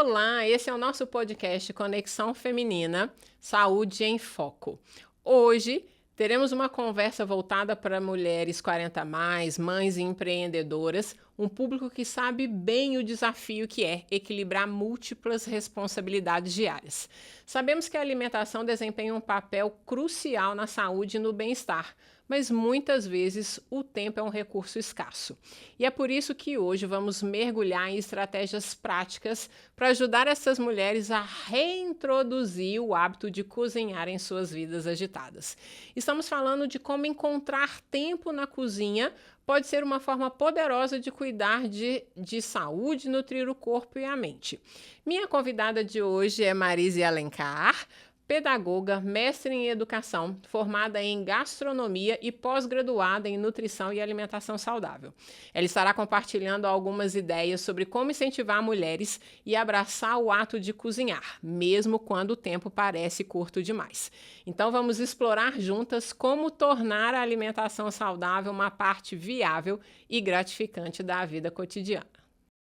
Olá, esse é o nosso podcast Conexão Feminina, Saúde em Foco. Hoje teremos uma conversa voltada para mulheres 40 a mais, mães e empreendedoras, um público que sabe bem o desafio que é equilibrar múltiplas responsabilidades diárias. Sabemos que a alimentação desempenha um papel crucial na saúde e no bem-estar, mas muitas vezes o tempo é um recurso escasso. E é por isso que hoje vamos mergulhar em estratégias práticas para ajudar essas mulheres a reintroduzir o hábito de cozinhar em suas vidas agitadas. Estamos falando de como encontrar tempo na cozinha pode ser uma forma poderosa de cuidar de saúde, nutrir o corpo e a mente. Minha convidada de hoje é Marise Alencar, pedagoga, mestre em educação, formada em gastronomia e pós-graduada em nutrição e alimentação saudável. Ela estará compartilhando algumas ideias sobre como incentivar mulheres e abraçar o ato de cozinhar, mesmo quando o tempo parece curto demais. Então vamos explorar juntas como tornar a alimentação saudável uma parte viável e gratificante da vida cotidiana.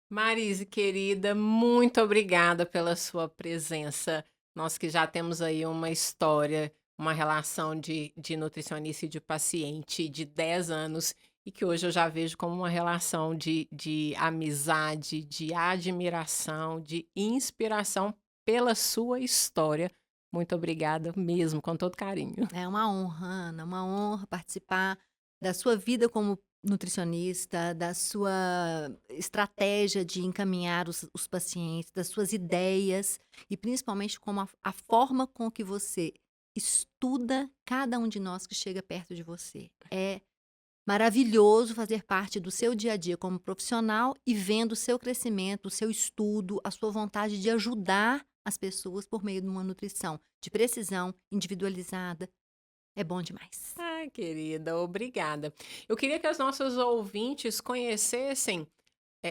Marise, querida, muito obrigada pela sua presença. Nós que já temos aí uma história, uma relação de nutricionista e de paciente de 10 anos, e que hoje eu já vejo como uma relação de amizade, de admiração, de inspiração pela sua história. Muito obrigada mesmo, com todo carinho. É uma honra, Ana, uma honra participar da sua vida como nutricionista, da sua estratégia de encaminhar os pacientes, das suas ideias e principalmente como a forma com que você estuda cada um de nós que chega perto de você. É maravilhoso fazer parte do seu dia a dia como profissional e vendo o seu crescimento, o seu estudo, a sua vontade de ajudar as pessoas por meio de uma nutrição de precisão, individualizada. É bom demais. Ai, querida, obrigada. Eu queria que os nossos ouvintes conhecessem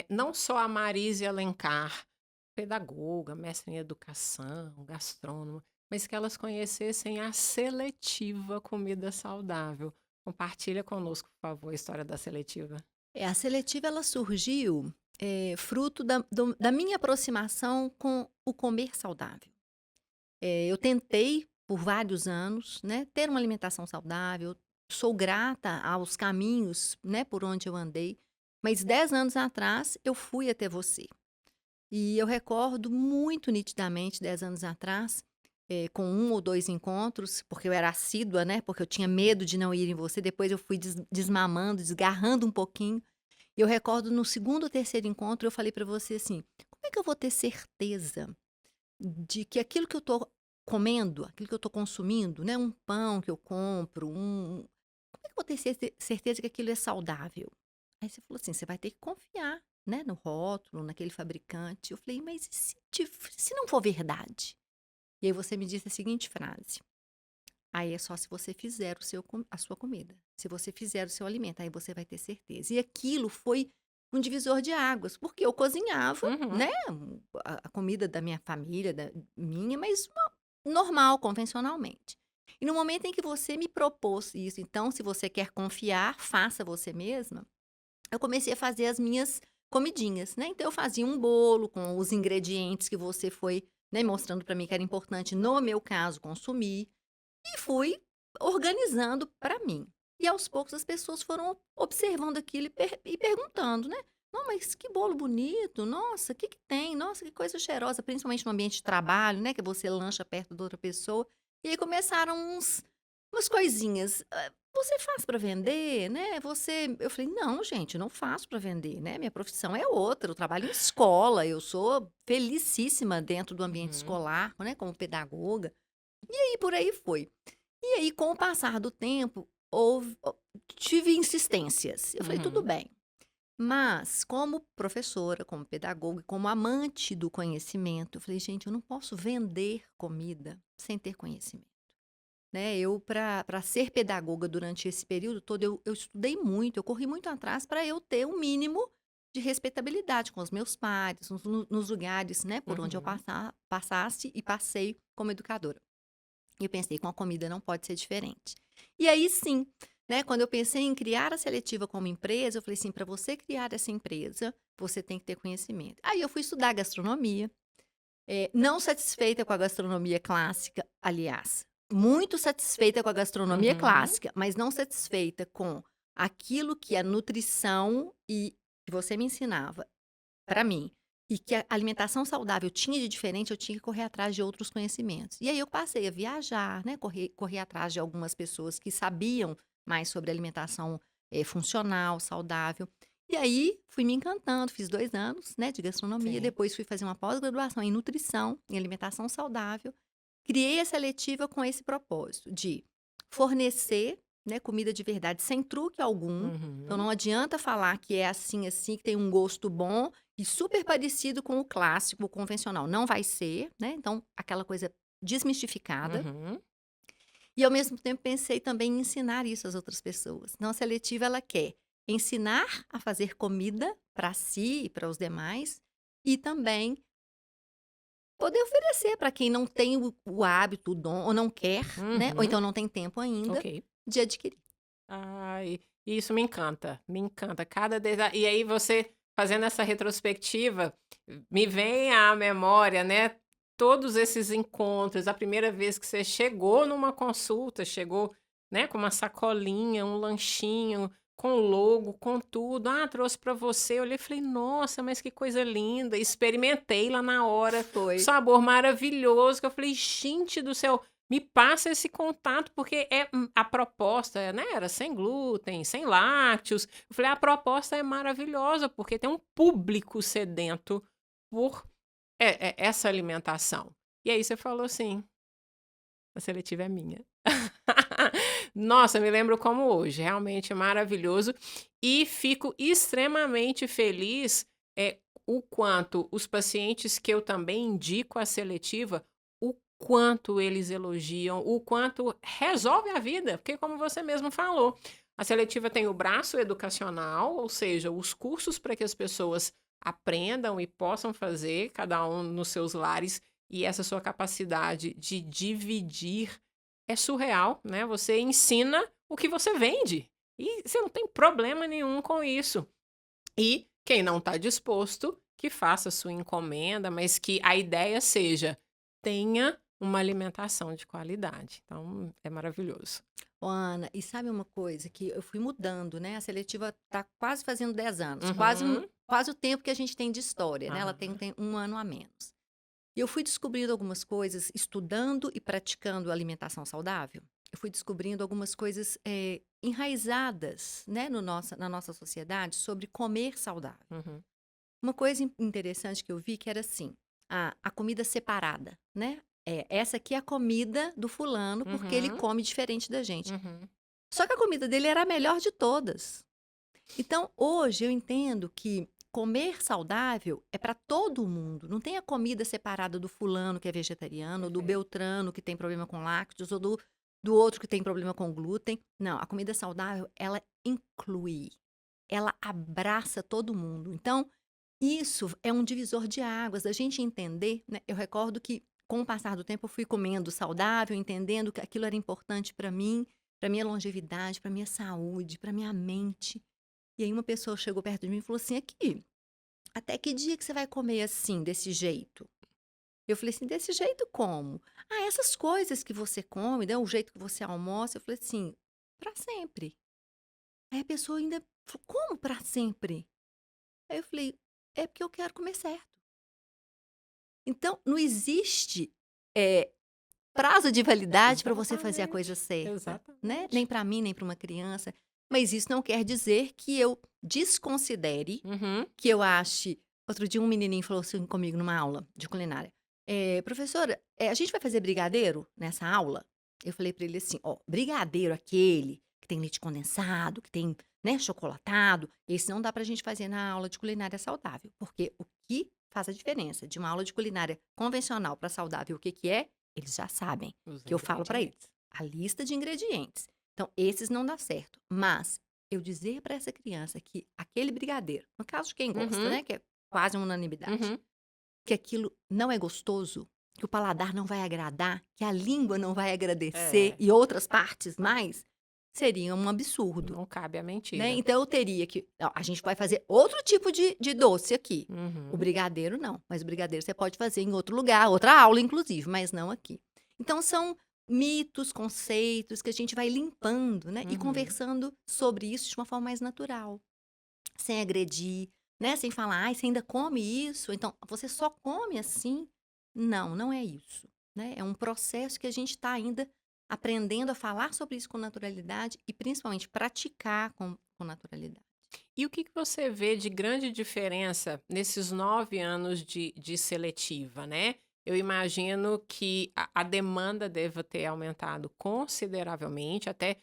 não só a Marise Alencar, pedagoga, mestre em educação, gastrônoma, mas que elas conhecessem a Seletiva Comida Saudável. Compartilha conosco, por favor, a história da Seletiva. A seletiva ela surgiu, fruto da minha aproximação com o comer saudável. Eu tentei por vários anos, né, ter uma alimentação saudável, sou grata aos caminhos, né, por onde eu andei, mas 10 anos atrás eu fui até você. E eu recordo muito nitidamente 10 anos atrás, com um ou 2 encontros, porque eu era assídua, né, porque eu tinha medo de não ir em você, depois eu fui desmamando, desgarrando um pouquinho. E eu recordo no segundo ou terceiro encontro eu falei para você assim: "Como é que eu vou ter certeza de que aquilo que eu tô comendo, aquilo que eu tô consumindo, né, um pão que eu compro, como é que eu vou ter certeza que aquilo é saudável?" Aí você falou assim: "Você vai ter que confiar, né, no rótulo, naquele fabricante". Eu falei: "Mas e se não for verdade?" E aí você me disse a seguinte frase: "Aí é só se você fizer a sua comida. Se você fizer o seu alimento, aí você vai ter certeza". E aquilo foi um divisor de águas, porque eu cozinhava, Uhum. né, a comida da minha família, da minha, mas normal, convencionalmente. E no momento em que você me propôs isso, então, se você quer confiar, faça você mesma, eu comecei a fazer as minhas comidinhas, né. Então eu fazia um bolo com os ingredientes que você foi, né, mostrando para mim que era importante, no meu caso, consumir, e fui organizando para mim. E aos poucos as pessoas foram observando aquilo e perguntando, né: "Não, mas que bolo bonito, nossa, o que que tem? Nossa, que coisa cheirosa", principalmente no ambiente de trabalho, né, que você lancha perto de outra pessoa. E aí começaram umas coisinhas: "Você faz para vender, né, você", eu falei: "Não, gente, não faço para vender, né, minha profissão é outra, eu trabalho em escola, eu sou felicíssima dentro do ambiente Uhum. escolar, né, como pedagoga". E por aí foi. E aí, com o passar do tempo, tive insistências. Eu falei: "Tudo Uhum. bem". Mas, como professora, como pedagoga, como amante do conhecimento, eu falei: "Gente, eu não posso vender comida sem ter conhecimento", né. Eu, para ser pedagoga durante esse período todo, eu estudei muito, eu corri muito atrás para eu ter um mínimo de respeitabilidade com os meus pares, nos lugares, né, por onde eu Uhum. passasse e passei como educadora. E eu pensei: "Com a comida não pode ser diferente". E aí sim, né, quando eu pensei em criar a Seletiva como empresa, eu falei assim: "Para você criar essa empresa, você tem que ter conhecimento". Aí eu fui estudar gastronomia, Não satisfeita com a gastronomia clássica, aliás, muito satisfeita com a gastronomia Uhum. clássica, mas não satisfeita com aquilo que a nutrição e que você me ensinava para mim, e que a alimentação saudável tinha de diferente, eu tinha que correr atrás de outros conhecimentos. E aí eu passei a viajar, né, correr atrás de algumas pessoas que sabiam mais sobre alimentação, funcional, saudável. E aí fui me encantando, fiz 2 anos, né, de gastronomia, Sim. depois fui fazer uma pós-graduação em nutrição, em alimentação saudável. Criei a seletiva com esse propósito de fornecer, né, comida de verdade sem truque algum. Então Uhum. não adianta falar que é assim, assim, que tem um gosto bom e super parecido com o clássico, o convencional. Não vai ser, né? Então, aquela coisa desmistificada. Uhum. E ao mesmo tempo pensei também em ensinar isso às outras pessoas. Então, a seletiva ela quer ensinar a fazer comida para si e para os demais e também poder oferecer para quem não tem o hábito, o dom, ou não quer, né? Ou Uhum. então não tem tempo ainda Ok. de adquirir. Ai, isso me encanta, me encanta. E aí você fazendo essa retrospectiva, me vem à memória, né, todos esses encontros, a primeira vez que você chegou numa consulta, chegou, né, com uma sacolinha, um lanchinho, com logo, com tudo. "Ah, trouxe para você", eu olhei e falei: "Nossa, mas que coisa linda", experimentei lá na hora, o Foi. sabor maravilhoso, que eu falei: "Gente do céu, me passa esse contato", porque a proposta, né, era sem glúten, sem lácteos. Eu falei: "A proposta é maravilhosa, porque tem um público sedento por essa alimentação". E aí você falou assim: "A seletiva é minha". Nossa, me lembro como hoje, realmente é maravilhoso e fico extremamente feliz, o quanto os pacientes que eu também indico a seletiva, o quanto eles elogiam, o quanto resolve a vida, porque como você mesmo falou, a seletiva tem o braço educacional, ou seja, os cursos para que as pessoas aprendam e possam fazer, cada um nos seus lares, e essa sua capacidade de dividir é surreal, né, você ensina o que você vende, e você não tem problema nenhum com isso. E quem não está disposto, que faça sua encomenda, mas que a ideia seja: tenha uma alimentação de qualidade. Então, é maravilhoso. Ô, Ana, e sabe uma coisa que eu fui mudando, né? A seletiva tá quase fazendo 10 anos, Uhum. quase o tempo que a gente tem de história, né? Ela tem, Aham. tem um ano a menos. E eu fui descobrindo algumas coisas, estudando e praticando alimentação saudável. Eu fui descobrindo algumas coisas enraizadas, né, no na nossa sociedade sobre comer saudável. Uhum. Uma coisa interessante que eu vi que era assim, a comida separada, né? Essa aqui é a comida do fulano porque ele Uhum. come diferente da gente. Uhum. Só que a comida dele era a melhor de todas. Então, hoje eu entendo que comer saudável é para todo mundo. Não tem a comida separada do fulano que é vegetariano, ou do Perfeito. beltrano que tem problema com lácteos, ou do outro que tem problema com glúten. Não, a comida saudável, ela inclui, ela abraça todo mundo. Então, isso é um divisor de águas, da gente entender, né? Eu recordo que, com o passar do tempo, eu fui comendo saudável, entendendo que aquilo era importante para minha longevidade, para minha saúde, para minha mente. E aí uma pessoa chegou perto de mim e falou assim: "Aqui, até que dia que você vai comer assim, desse jeito?" Eu falei assim: "Desse jeito como?" "Ah, essas coisas que você come, né, o jeito que você almoça." Eu falei assim: "Pra sempre." Aí a pessoa ainda falou: "Como pra sempre?" Aí eu falei: "É porque eu quero comer certo." Então não existe, eh, prazo de validade para você fazer a coisa Exatamente. certa, né, nem Exatamente. para mim, nem para uma criança. Mas isso não quer dizer que eu desconsidere, Uhum. que eu ache. Outro dia um menininho falou assim comigo numa aula de culinária: "Professora, a gente vai fazer brigadeiro nessa aula?" Eu falei para ele assim: "Ó, brigadeiro aquele que tem leite condensado, que tem, né, chocolatado, esse não dá pra gente fazer na aula de culinária saudável, porque o que faz a diferença de uma aula de culinária convencional para saudável, o que que é, eles já sabem, Os que eu falo para eles, ingredientes. a lista de ingredientes. Então esses não dá certo, mas eu dizer para essa criança que aquele brigadeiro, no caso de quem gosta, Uhum. né, que é quase uma unanimidade, Uhum. que aquilo não é gostoso, que o paladar não vai agradar, que a língua não vai agradecer É. e outras partes mais, seria um absurdo, Não cabe a né? mentira. Então eu teria que. Não, a gente vai fazer outro tipo de doce aqui. O Uhum. brigadeiro não, mas o brigadeiro você pode fazer em outro lugar, outra aula, inclusive, mas não aqui. Então são mitos, conceitos que a gente vai limpando, né? E Uhum. conversando sobre isso de uma forma mais natural, sem agredir, né? Sem falar, ai, você ainda come isso? Então, você só come assim? Não, não é isso, né? É um processo que a gente está ainda aprendendo a falar sobre isso com naturalidade e principalmente praticar com naturalidade. E o que que você vê de grande diferença nesses 9 anos de seletiva, né? Eu imagino que a demanda deva ter aumentado consideravelmente, até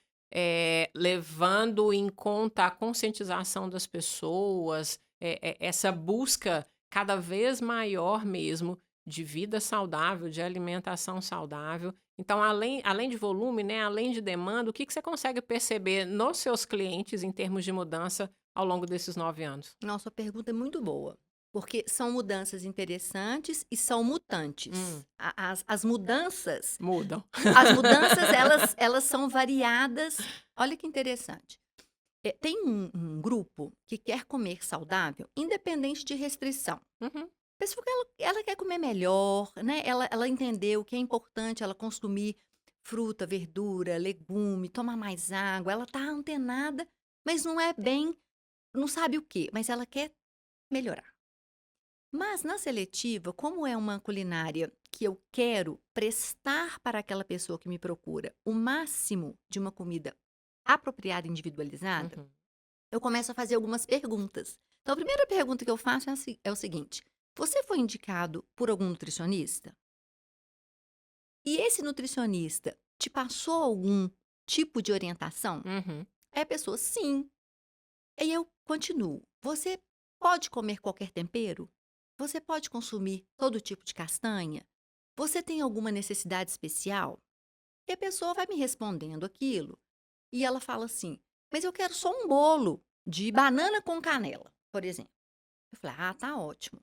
levando em conta a conscientização das pessoas, essa busca cada vez maior mesmo de vida saudável, de alimentação saudável. Então, além de volume, né, além de demanda, o que que você consegue perceber nos seus clientes em termos de mudança ao longo desses 9 anos? Nossa, pergunta é muito boa, porque são mudanças interessantes e são mutantes. Hum, As mudanças, mudam. as mudanças elas são variadas. Olha que interessante. Tem um grupo que quer comer saudável, independente de restrição. Uhum, Pessoa que ela quer comer melhor, né? Ela entendeu que é importante ela consumir fruta, verdura, legume, tomar mais água. Ela tá antenada, mas não é bem, não sabe o quê, mas ela quer melhorar. Mas na seletiva, como é uma culinária que eu quero prestar para aquela pessoa que me procura o máximo de uma comida apropriada e individualizada, uhum. eu começo a fazer algumas perguntas. Então, a primeira pergunta que eu faço é o seguinte: você foi indicado por algum nutricionista? E esse nutricionista te passou algum tipo de orientação? Uhum. Aí a pessoa, sim. Aí eu continuo. Você pode comer qualquer tempero? Você pode consumir todo tipo de castanha? Você tem alguma necessidade especial? E a pessoa vai me respondendo aquilo. E ela fala assim: mas eu quero só um bolo de banana com canela, por exemplo. Eu falei: ah, tá ótimo.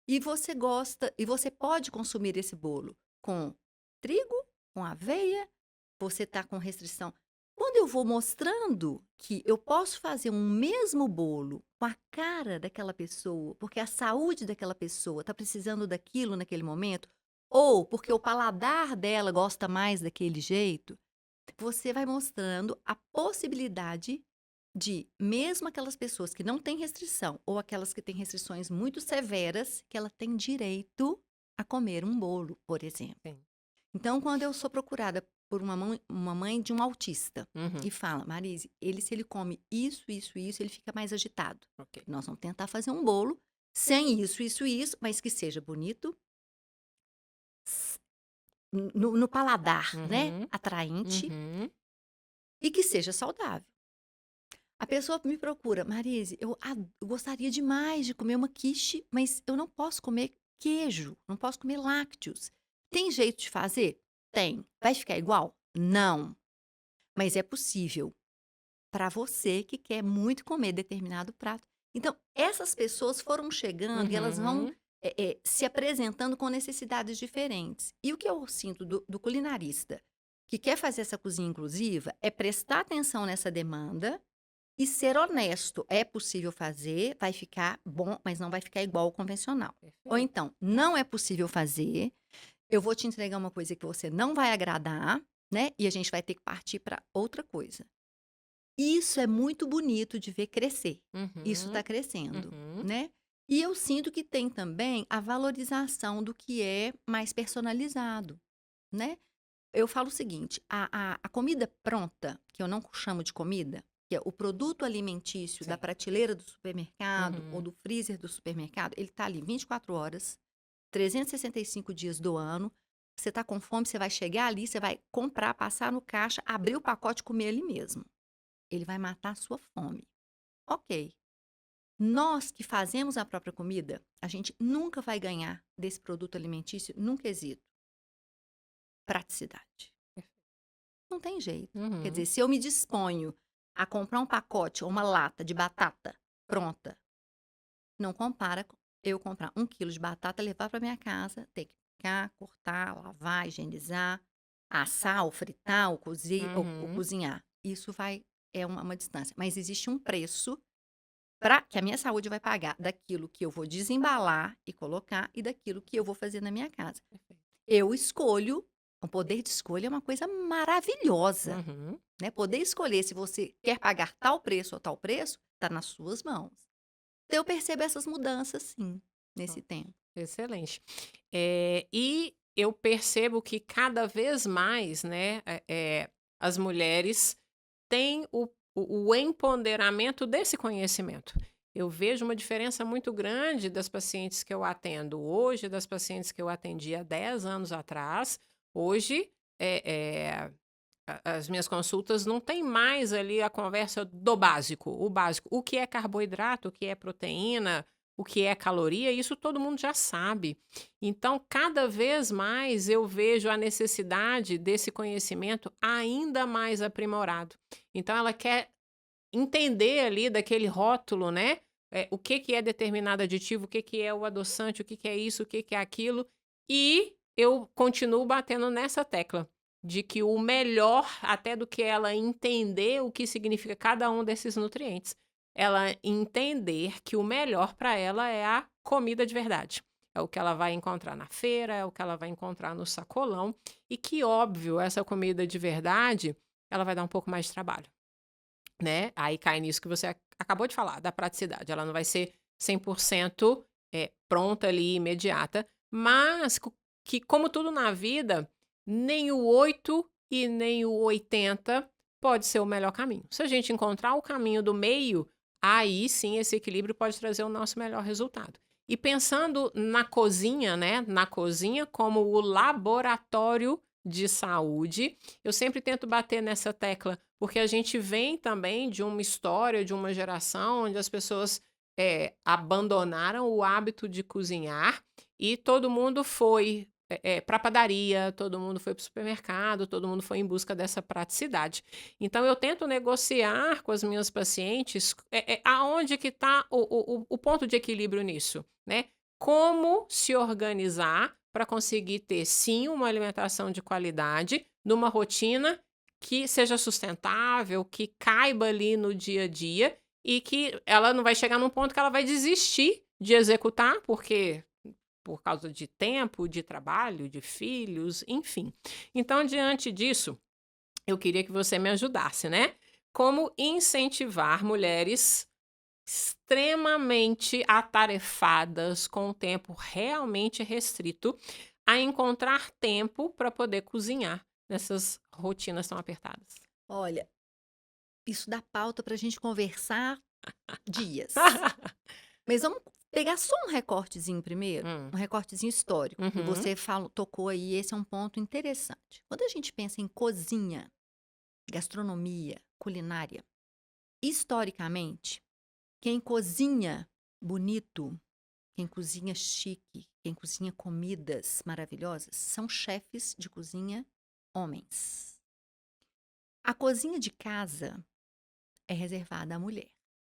E você gosta, e você pode consumir esse bolo com trigo, com aveia, você está com restrição. Quando eu vou mostrando que eu posso fazer um mesmo bolo com a cara daquela pessoa, porque a saúde daquela pessoa está precisando daquilo naquele momento, ou porque o paladar dela gosta mais daquele jeito, você vai mostrando a possibilidade de, mesmo aquelas pessoas que não têm restrição, ou aquelas que têm restrições muito severas, que ela tem direito a comer um bolo, por exemplo. Sim. Então, quando eu sou procurada por uma mãe de um autista Uhum. e fala, Marise, se ele come isso, isso, isso, ele fica mais agitado. Ok. Nós vamos tentar fazer um bolo sem isso, isso, isso, mas que seja bonito, s- no paladar, né? Uhum. Atraente Uhum. e que seja saudável. A pessoa me procura, Marise, eu gostaria demais de comer uma quiche, mas eu não posso comer queijo, não posso comer lácteos. Tem jeito de fazer? Tem. Vai ficar igual? Não. Mas é possível para você que quer muito comer determinado prato. Então, essas pessoas foram chegando e elas vão Uhum. se apresentando com necessidades diferentes. E o que eu sinto do culinarista que quer fazer essa cozinha inclusiva é prestar atenção nessa demanda e ser honesto. É possível fazer, vai ficar bom, mas não vai ficar igual ao convencional. Ou Perfeito. então, não é possível fazer, eu vou te entregar uma coisa que você não vai agradar, né? E a gente vai ter que partir para outra coisa. Isso é muito bonito de ver crescer. Isso está Uhum. crescendo, Uhum. né? E eu sinto que tem também a valorização do que é mais personalizado, né? Eu falo o seguinte: a comida pronta, que eu não chamo de comida, que é o produto alimentício da Sim. prateleira do supermercado ou Uhum. do freezer do supermercado, ele está ali 24 horas, 365 dias do ano. Você está com fome, você vai chegar ali, você vai comprar, passar no caixa, abrir o pacote e comer ali mesmo. Ele vai matar a sua fome. Ok. Nós que fazemos a própria comida, a gente nunca vai ganhar desse produto alimentício, num quesito praticidade. Não tem jeito. Quer dizer, Uhum. se eu me disponho a comprar um pacote ou uma lata de batata pronta, não compara com eu comprar 1 quilo de batata, levar para minha casa, ter que picar, cortar, lavar, higienizar, assar, ou fritar, ou, ou Uhum. cozinhar. isso é uma distância. Mas existe um preço pra que a minha saúde vai pagar daquilo que eu vou desembalar e colocar e daquilo que eu vou fazer na minha casa. Perfeito. Eu escolho, o poder de escolha é uma coisa maravilhosa, Uhum. né, poder escolher se você quer pagar tal preço ou tal preço, está nas suas mãos. Então eu percebo essas mudanças sim, nesse tempo. Excelente. E eu percebo que cada vez mais, né, as mulheres têm o empoderamento desse conhecimento. Eu vejo uma diferença muito grande das pacientes que eu atendo hoje, das pacientes que eu atendi há 10 anos atrás. Hoje, as minhas consultas não tem mais ali a conversa do básico, o básico. O que é carboidrato, o que é proteína, o que é caloria, isso todo mundo já sabe. Então, cada vez mais eu vejo a necessidade desse conhecimento ainda mais aprimorado. Então, ela quer entender ali daquele rótulo, né? O que, que é determinado aditivo, o que, que é o adoçante, o que, que é isso, o que, que é aquilo. E eu continuo batendo nessa tecla de que o melhor, até do que ela entender o que significa cada um desses nutrientes, ela entender que o melhor para ela é a comida de verdade. É o que ela vai encontrar na feira, é o que ela vai encontrar no sacolão. E que, óbvio, essa comida de verdade, ela vai dar um pouco mais de trabalho, né? Aí cai nisso que você acabou de falar, da praticidade. Ela não vai ser 100% pronta ali, imediata, mas que, como tudo na vida, nem o 8 e nem o 80 pode ser o melhor caminho. Se a gente encontrar o caminho do meio, aí sim esse equilíbrio pode trazer o nosso melhor resultado. E pensando na cozinha, né? Na cozinha como o laboratório de saúde, eu sempre tento bater nessa tecla, porque a gente vem também de uma história, de uma geração onde as pessoas abandonaram o hábito de cozinhar e todo mundo foi para a padaria, todo mundo foi para o supermercado, todo mundo foi em busca dessa praticidade. Então, eu tento negociar com as minhas pacientes aonde que está o ponto de equilíbrio nisso, né? Como se organizar para conseguir ter, sim, uma alimentação de qualidade, numa rotina que seja sustentável, que caiba ali no dia a dia e que ela não vai chegar num ponto que ela vai desistir de executar, porque por causa de tempo, de trabalho, de filhos, enfim. Então, diante disso, eu queria que você me ajudasse, né? Como incentivar mulheres extremamente atarefadas, com o tempo realmente restrito, a encontrar tempo para poder cozinhar nessas rotinas tão apertadas. Olha, isso dá pauta para a gente conversar dias. Mas vamos pegar só um recortezinho primeiro, Hum. um recortezinho histórico, que Uhum. você tocou aí, esse é um ponto interessante. Quando a gente pensa em cozinha, gastronomia, culinária, historicamente, quem cozinha bonito, quem cozinha chique, quem cozinha comidas maravilhosas, são chefes de cozinha homens. A cozinha de casa é reservada à mulher,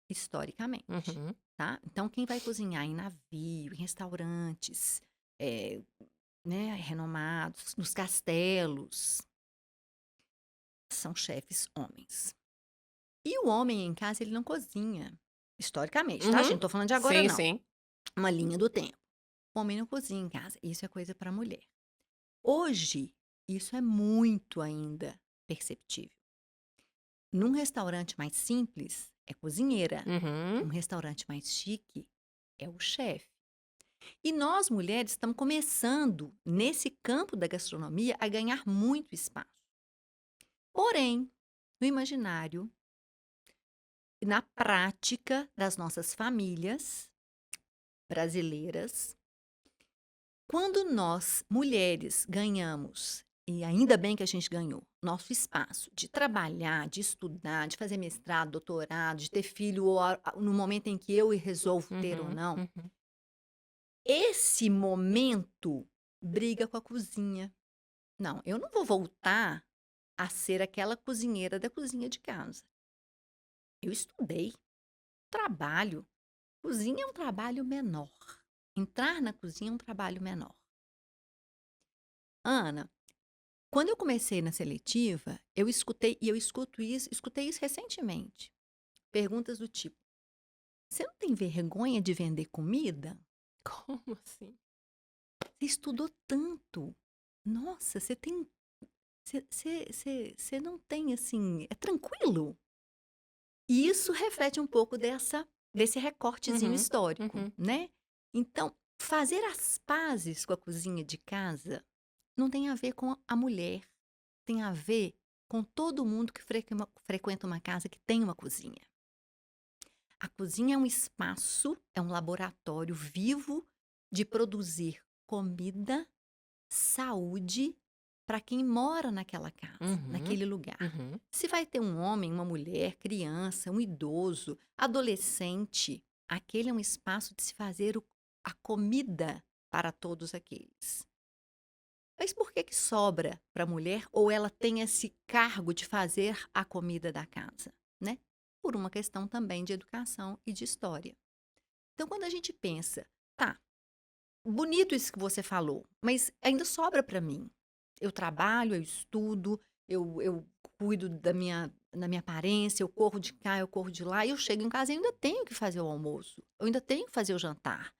historicamente, Uhum. tá? Então, quem vai cozinhar em navio, em restaurantes, eh, né, renomados, nos castelos, são chefes homens. E o homem em casa, ele não cozinha, historicamente, tá, gente? Uhum. Não tô falando de agora Sim, não, sim. uma linha do tempo. O homem não cozinha em casa, isso é coisa para mulher. Hoje, isso é muito ainda perceptível. Num restaurante mais simples, é cozinheira. Uhum. Um restaurante mais chique, é o chefe. E nós mulheres estamos começando, nesse campo da gastronomia, a ganhar muito espaço. Porém, no imaginário, na prática das nossas famílias brasileiras, quando nós, mulheres, ganhamos, e ainda bem que a gente ganhou, nosso espaço de trabalhar, de estudar, de fazer mestrado, doutorado, de ter filho no momento em que eu resolvo ter ou Uhum. não, Uhum. esse momento briga com a cozinha. Não, eu não vou voltar a ser aquela cozinheira da cozinha de casa. Eu estudei, trabalho. Cozinha é um trabalho menor. Entrar na cozinha é um trabalho menor. Ana, Quando eu comecei na seletiva, eu escutei, e eu escutei isso recentemente. Perguntas do tipo: "Você não tem vergonha de vender comida? Como assim? Você estudou tanto. Nossa, você não tem, assim, é tranquilo?". E isso reflete um pouco desse recortezinho Uhum, histórico, uhum. né. Então, fazer as pazes com a cozinha de casa não tem a ver com a mulher, tem a ver com todo mundo que frequenta uma casa que tem uma cozinha. A cozinha é um espaço, é um laboratório vivo de produzir comida, saúde para quem mora naquela casa, Uhum, naquele lugar. uhum. Se vai ter um homem, uma mulher, criança, um idoso, adolescente, aquele é um espaço de se fazer a comida para todos aqueles. Mas por que que sobra para a mulher ou ela tem esse cargo de fazer a comida da casa, né? Por uma questão também de educação e de história. Então, quando a gente pensa, tá, bonito isso que você falou, mas ainda sobra para mim. Eu trabalho, eu estudo, eu cuido da minha aparência, eu corro de cá, eu corro de lá, e eu chego em casa e ainda tenho que fazer o almoço, eu ainda tenho que fazer o jantar.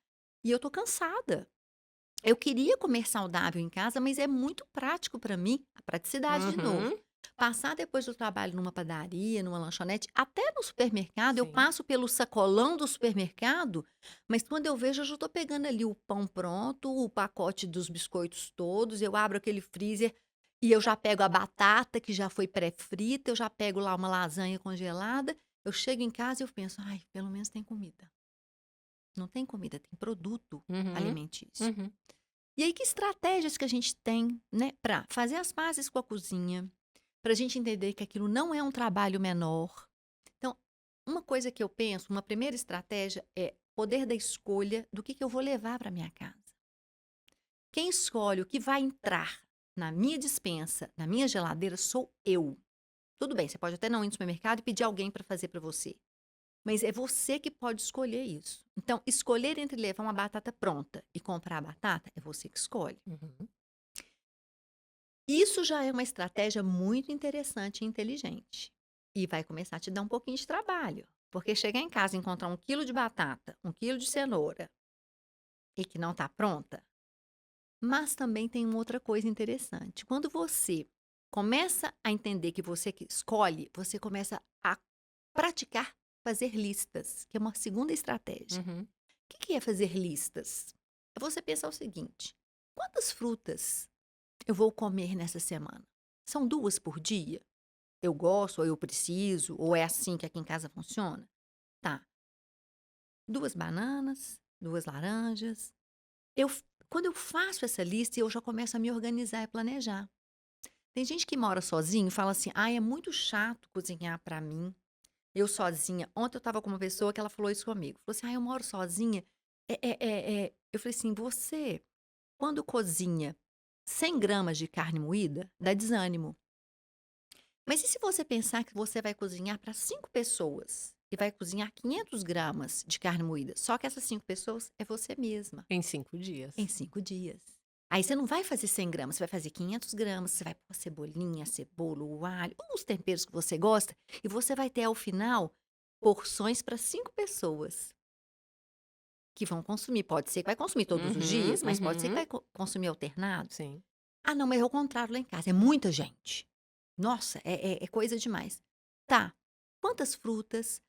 E eu tô cansada. Eu queria comer saudável em casa, mas é muito prático para mim, a praticidade de novo. Uhum. Passar depois do trabalho numa padaria, numa lanchonete, até no supermercado, eu Sim. passo pelo sacolão do supermercado, mas quando eu vejo, eu já estou pegando ali o pão pronto, o pacote dos biscoitos todos, eu abro aquele freezer e eu já pego a batata que já foi pré-frita, eu já pego lá uma lasanha congelada, eu chego em casa e eu penso, ai, pelo menos tem comida. Não tem comida, tem produto Uhum, alimentício. uhum. E aí, que estratégias que a gente tem, né, para fazer as pazes com a cozinha, para a gente entender que aquilo não é um trabalho menor. Então, uma coisa que eu penso, uma primeira estratégia é poder da escolha do que eu vou levar para minha casa. Quem escolhe o que vai entrar na minha despensa, na minha geladeira, sou eu. Tudo bem, você pode até não ir no supermercado e pedir alguém para fazer para você. Mas é você que pode escolher isso. Então, escolher entre levar uma batata pronta e comprar a batata, é você que escolhe. Uhum. Isso já é uma estratégia muito interessante e inteligente. E vai começar a te dar um pouquinho de trabalho. Porque chegar em casa e encontrar 1 quilo de batata, 1 quilo de cenoura e que não está pronta. Mas também tem uma outra coisa interessante. Quando você começa a entender que você que escolhe, você começa a praticar fazer listas, que é uma segunda estratégia. Uhum. O que é fazer listas? É você pensar o seguinte: quantas frutas eu vou comer nessa semana? São 2 por dia? Eu gosto, ou eu preciso, ou é assim que aqui em casa funciona? Tá, 2 bananas, 2 laranjas. Quando eu faço essa lista, eu já começo a me organizar e planejar. Tem gente que mora sozinho e fala assim: "Ai, é muito chato cozinhar pra mim, eu sozinha". Ontem eu estava com uma pessoa que ela falou isso comigo, falou assim: "Ai, eu moro sozinha". Eu falei assim: "Você, quando cozinha 100 gramas de carne moída, dá desânimo. Mas e se você pensar que você vai cozinhar para 5 pessoas e vai cozinhar 500 gramas de carne moída, só que essas 5 pessoas é você mesma, Em 5 dias. em 5 dias. Aí você não vai fazer 100 gramas, você vai fazer 500 gramas, você vai pôr a cebolinha, a cebola, o alho, os temperos que você gosta, e você vai ter ao final porções para 5 pessoas que vão consumir. Pode ser que vai consumir todos os Uhum, dias, mas pode ser que uhum. vai consumir alternado. Sim. Ah, não, mas é o contrário lá em casa, é muita gente. Nossa, é coisa demais. Tá, quantas frutas,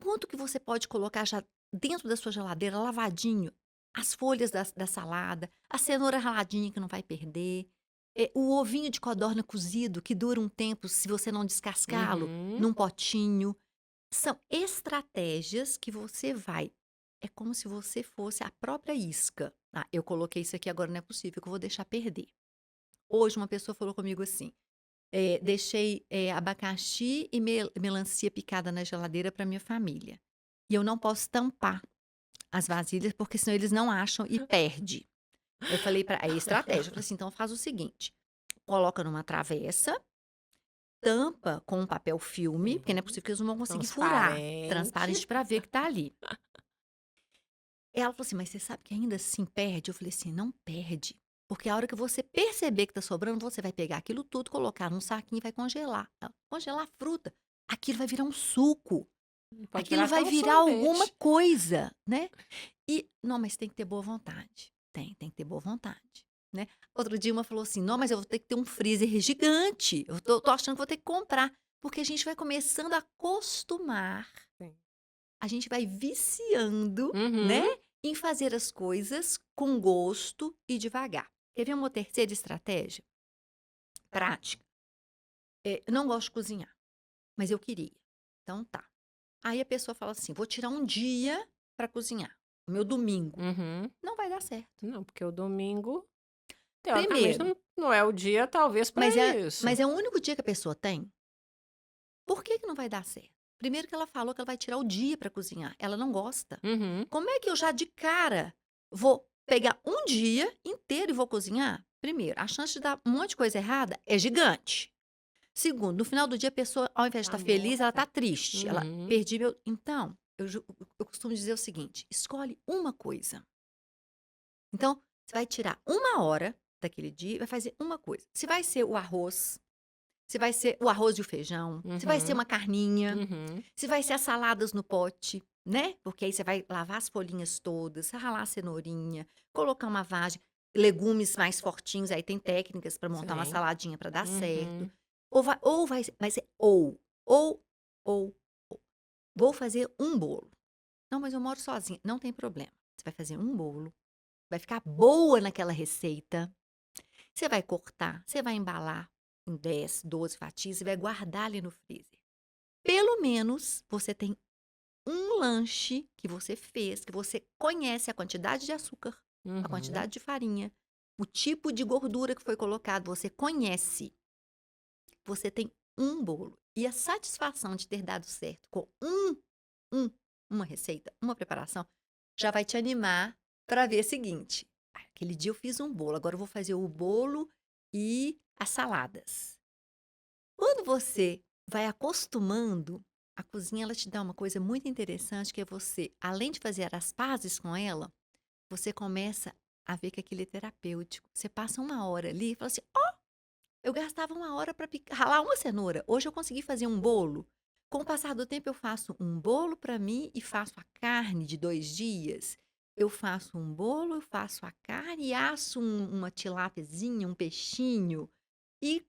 quanto que você pode colocar já dentro da sua geladeira, lavadinho? As folhas da salada, a cenoura raladinha que não vai perder, o ovinho de codorna cozido que dura um tempo se você não descascá-lo, Uhum. num potinho. São estratégias que você vai, é como se você fosse a própria isca. "Ah, eu coloquei isso aqui, agora não é possível que eu vou deixar perder". Hoje uma pessoa falou comigo assim: deixei, abacaxi e melancia picada na geladeira para minha família. E eu não posso tampar as vasilhas, porque senão eles não acham e perde. Eu falei para aí estratégia, eu falei assim: "Então faz o seguinte, coloca numa travessa, tampa com um papel filme, porque não é Sim. possível que eles não vão conseguir furar, transparente Transparente. para ver que tá ali". Ela falou assim: "Mas você sabe que ainda assim perde?" Eu falei assim: "Não perde. Porque a hora que você perceber que tá sobrando, você vai pegar aquilo tudo, colocar num saquinho e vai congelar. Congelar a fruta. Aquilo vai virar um suco. Pode virar Aquilo até vai um virar alguma sorvete. coisa, né. E não, mas tem que ter boa vontade. Tem que ter boa vontade, né. Outro dia uma falou assim: "Não, mas eu vou ter que ter um freezer gigante, eu tô achando que vou ter que comprar", porque a gente vai começando a acostumar, Sim. a gente vai viciando, né, Uhum. em fazer as coisas com gosto e devagar. Quer ver uma terceira estratégia prática? Eu não gosto de cozinhar, mas eu queria. Então tá. Aí a pessoa fala assim: "Vou tirar um dia para cozinhar, o meu domingo". Uhum. Não vai dar certo. Não, porque o domingo, teoricamente, Primeiro, não é o dia, talvez, para isso. mas é o único dia que a pessoa tem, por que que não vai dar certo? Primeiro que ela falou que ela vai tirar o dia para cozinhar, ela não gosta. Uhum. Como é que eu já de cara vou pegar um dia inteiro e vou cozinhar? Primeiro, a chance de dar um monte de coisa errada é gigante. Segundo, no final do dia a pessoa, ao invés de Tá estar feliz, ela morta. está triste, ela Uhum. perdi meu então, eu costumo dizer o seguinte: escolhe uma coisa. Então, você vai tirar uma hora daquele dia e vai fazer uma coisa. Se vai ser o arroz, se vai ser o arroz e o feijão, se vai ser Uhum. uma carninha, Uhum. se vai ser as saladas no pote, né? Porque aí você vai lavar as folhinhas todas, ralar a cenourinha, colocar uma vagem, legumes mais fortinhos, aí tem técnicas para montar uma Sim. saladinha para dar certo. Uhum. Vai ser ou, ou, ou. Vou fazer um bolo. Não, mas eu moro sozinha. Não tem problema. Você vai fazer um bolo, vai ficar boa naquela receita. Você vai cortar, você vai embalar em 10, 12 fatias e vai guardar ali no freezer. Pelo menos você tem um lanche que você fez, que você conhece a quantidade de açúcar, a Uhum. quantidade de farinha, o tipo de gordura que foi colocado, você conhece. Você tem um bolo. E a satisfação de ter dado certo com um uma receita, uma preparação, já vai te animar para ver o seguinte: "Ah, aquele dia eu fiz um bolo, agora eu vou fazer o bolo e as saladas". Quando você vai acostumando, a cozinha ela te dá uma coisa muito interessante, que é você, além de fazer as pazes com ela, você começa a ver que aquilo é terapêutico. Você passa uma hora ali e fala assim: eu gastava uma hora para ralar uma cenoura, hoje eu consegui fazer um bolo. Com o passar do tempo eu faço um bolo para mim e faço a carne de 2 dias. Eu faço um bolo, eu faço a carne e asso uma tilápiazinha, um peixinho. E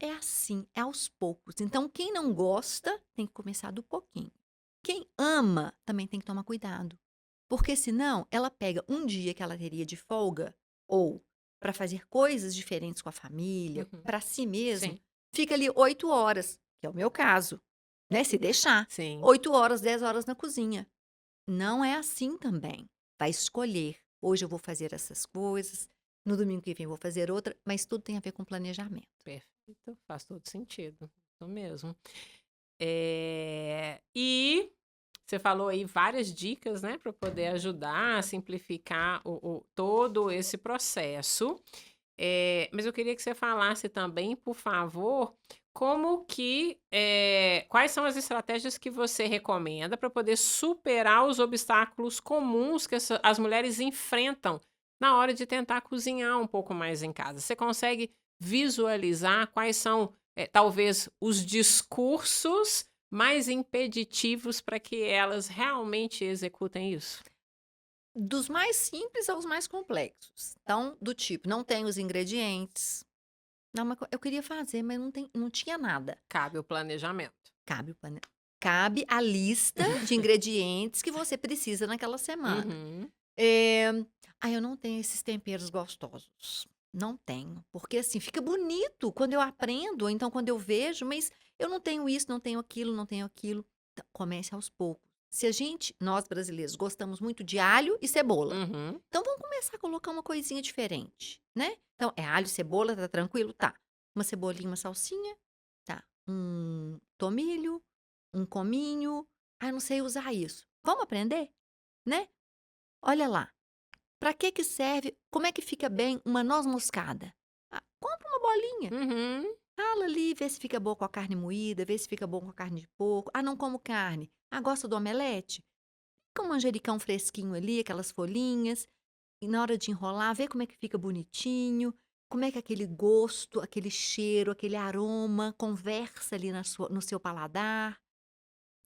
é assim, é aos poucos. Então quem não gosta tem que começar do pouquinho. Quem ama também tem que tomar cuidado. Porque senão ela pega um dia que ela teria de folga, ou para fazer coisas diferentes com a família, Uhum. para si mesmo, Sim. fica ali 8 horas, que é o meu caso, né, se deixar. Sim. 8 horas, 10 horas na cozinha. Não é assim também. Vai escolher. Hoje eu vou fazer essas coisas, no domingo que vem eu vou fazer outra, mas tudo tem a ver com planejamento. Perfeito. Faz todo sentido. Isso mesmo. E você falou aí várias dicas, né, para poder ajudar a simplificar todo esse processo. Mas eu queria que você falasse também, por favor, quais são as estratégias que você recomenda para poder superar os obstáculos comuns que as mulheres enfrentam na hora de tentar cozinhar um pouco mais em casa. Você consegue visualizar quais são, talvez, os discursos mais impeditivos para que elas realmente executem isso? Dos mais simples aos mais complexos. Então, do tipo, não tem os ingredientes. Não, mas eu queria fazer, mas não tinha nada. Cabe o planejamento. Cabe o pane cabe a lista de ingredientes que você precisa naquela semana. Uhum. Eh, eu não tenho esses temperos gostosos. Não tenho, porque, assim, fica bonito quando eu aprendo, ou então quando eu vejo, mas eu não tenho isso, não tenho aquilo, não tenho aquilo. Então, comece aos poucos. Se a gente, nós brasileiros, gostamos muito de alho e cebola, Uhum. então vamos começar a colocar uma coisinha diferente, né. Então, é alho, cebola, tá tranquilo? Tá. Uma cebolinha, uma salsinha, tá. Um tomilho, um cominho. Não sei usar isso. Vamos aprender, né. Olha lá, para que serve, como é que fica bem uma noz moscada? Compra uma bolinha, Uhum. rala ali, vê se fica boa com a carne moída, vê se fica bom com a carne de porco. Não como carne. Gosta do omelete? Fica um manjericão fresquinho ali, aquelas folhinhas. e na hora de enrolar, vê como é que fica bonitinho, como é que aquele gosto, aquele cheiro, aquele aroma conversa ali no seu paladar.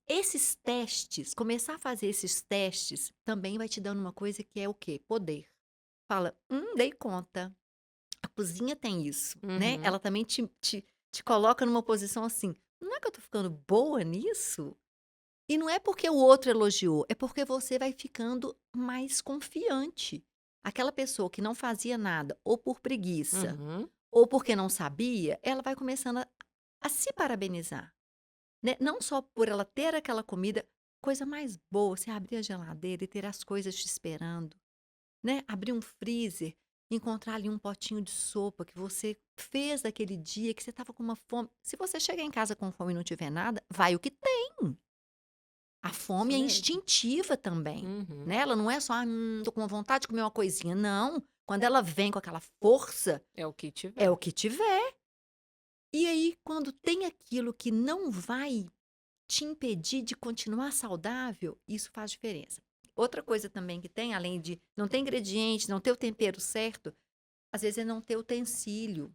Esses testes, começar a fazer esses testes, também vai te dando uma coisa que é o quê? Poder. Fala: dei conta. A cozinha tem isso, né, Uhum. ela também te coloca numa posição assim: "Não é que eu tô ficando boa nisso?". E não é porque o outro elogiou, é porque você vai ficando mais confiante. Aquela pessoa que não fazia nada, ou por preguiça, Uhum. ou porque não sabia, ela vai começando a se parabenizar, né, não só por ela ter aquela comida, coisa mais boa, você abrir a geladeira e ter as coisas te esperando. Né, abrir um freezer, encontrar ali um potinho de sopa que você fez daquele dia, que você estava com uma fome. Se você chegar em casa com fome e não tiver nada, vai o que tem. A Isso fome é mesmo. instintiva também, Uhum. né, ela não é só: tô com uma vontade de comer uma coisinha", não. Quando ela vem com aquela força, É o que é o tiver. que tiver. E aí, quando tem aquilo que não vai te impedir de continuar saudável, isso faz diferença. Outra coisa também que tem, além de não ter ingrediente, não ter o tempero certo, às vezes é não ter utensílio.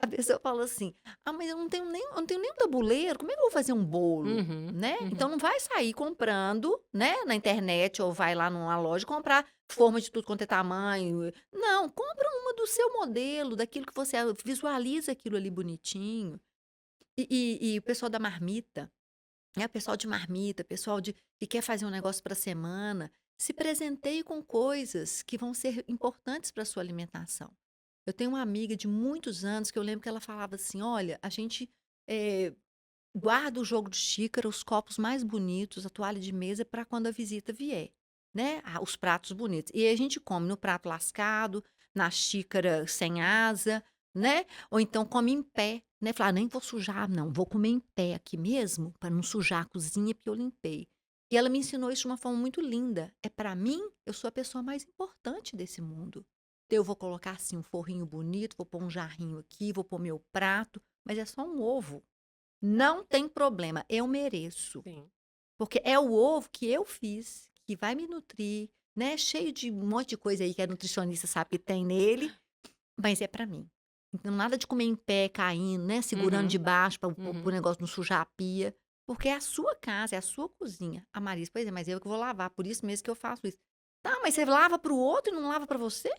A pessoa fala assim: "Ah, mas eu não tenho nem um tabuleiro, como é que eu vou fazer um bolo?", Uhum. né. Então Uhum. não vai sair comprando, né, na internet ou vai lá numa loja comprar forma de tudo quanto é tamanho. Não, compra uma do seu modelo, daquilo que você visualiza aquilo ali bonitinho. E o pessoal da marmita, né, o pessoal de marmita, pessoal que quer fazer um negócio para semana, se presenteie com coisas que vão ser importantes para sua alimentação. Eu tenho uma amiga de muitos anos que eu lembro que ela falava assim: "Olha, a gente, eh, guarda o jogo de xícara, os copos mais bonitos, a toalha de mesa para quando a visita vier, né, os pratos bonitos. E a gente come no prato lascado, na xícara sem asa, né, ou então come em pé, né, fala: "Ah, nem vou sujar não, vou comer em pé aqui mesmo, para não sujar a cozinha, porque eu limpei". E ela me ensinou isso de uma forma muito linda. É para mim, eu sou a pessoa mais importante desse mundo. Eu vou colocar, assim, um forrinho bonito, vou pôr um jarrinho aqui, vou pôr meu prato, mas é só um ovo. Não tem problema, eu mereço. Sim. Porque é o ovo que eu fiz, que vai me nutrir, né, cheio de um monte de coisa aí que a nutricionista sabe que tem nele, mas é pra mim. Então nada de comer em pé, caindo, né, segurando Uhum. de baixo para o Uhum. negócio não sujar a pia, porque é a sua casa, é a sua cozinha. A Marisa: "Pois é, mas eu que vou lavar, por isso mesmo que eu faço isso". Tá, mas você lava para o outro e não lava para você?